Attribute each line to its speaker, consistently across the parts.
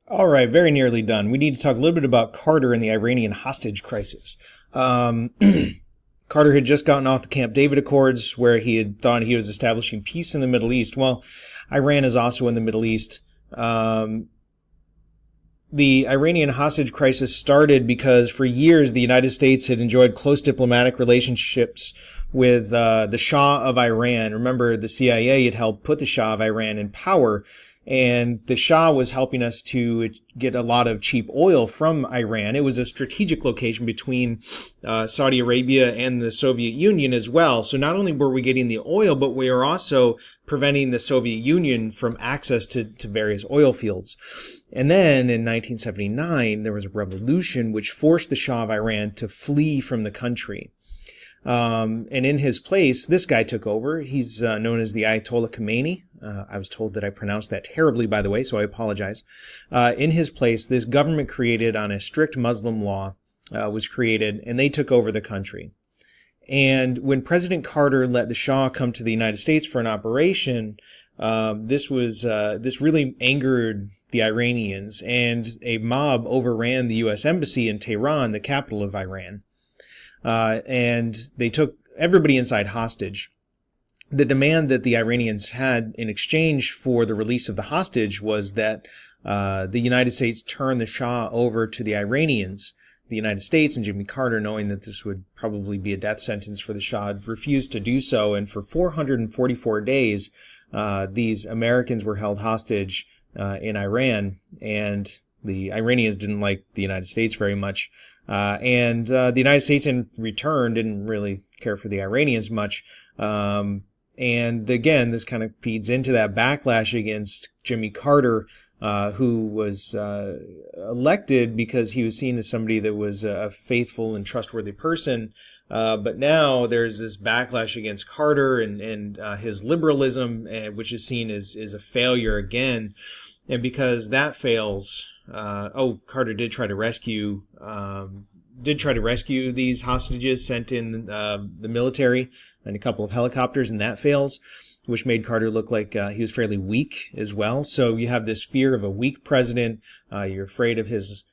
Speaker 1: All right, very nearly done. We need to talk a little bit about Carter and the Iranian hostage crisis. Um, Carter had just gotten off the Camp David Accords, where he had thought he was establishing peace in the Middle East. Well, Iran is also in the Middle East. The Iranian hostage crisis started because for years the United States had enjoyed close diplomatic relationships with the Shah of Iran. Remember, the CIA had helped put the Shah of Iran in power, and the Shah was helping us to get a lot of cheap oil from Iran. It was a strategic location between Saudi Arabia and the Soviet Union as well. So not only were we getting the oil, but we were also preventing the Soviet Union from access to various oil fields. And then in 1979, there was a revolution which forced the Shah of Iran to flee from the country. And in his place, this guy took over. He's known as the Ayatollah Khomeini. I was told that I pronounced that terribly, by the way, so I apologize. In his place, this government created on a strict Muslim law was created, and they took over the country. And when President Carter let the Shah come to the United States for an operation, this really angered the Iranians, and a mob overran the U.S. Embassy in Tehran, the capital of Iran. And they took everybody inside hostage. The demand that the Iranians had in exchange for the release of the hostage was that the United States turn the Shah over to the Iranians. The United States and Jimmy Carter, knowing that this would probably be a death sentence for the Shah, refused to do so. And for 444 days, these Americans were held hostage in Iran, and the Iranians didn't like the United States very much. And the United States in return didn't really care for the Iranians much. And again, this kind of feeds into that backlash against Jimmy Carter, who was elected because he was seen as somebody that was a faithful and trustworthy person. But now there's this backlash against Carter and his liberalism, which is seen as a failure again. And because that fails, Carter did try to rescue these hostages sent in the military and a couple of helicopters, and that fails, which made Carter look like he was fairly weak as well. So you have this fear of a weak president. You're afraid of his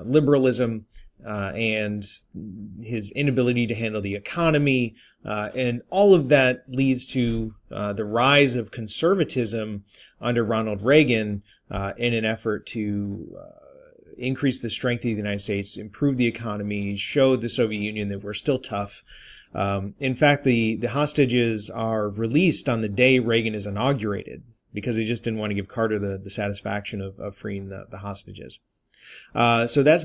Speaker 1: liberalism and his inability to handle the economy. And all of that leads to the rise of conservatism under Ronald Reagan in an effort to increase the strength of the United States, improve the economy, show the Soviet Union that we're still tough. In fact, the hostages are released on the day Reagan is inaugurated because they just didn't want to give Carter the satisfaction of freeing the hostages. So that's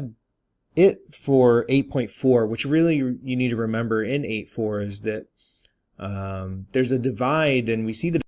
Speaker 1: it for 8.4, which really you need to remember in 8.4 is that there's a divide, and we see the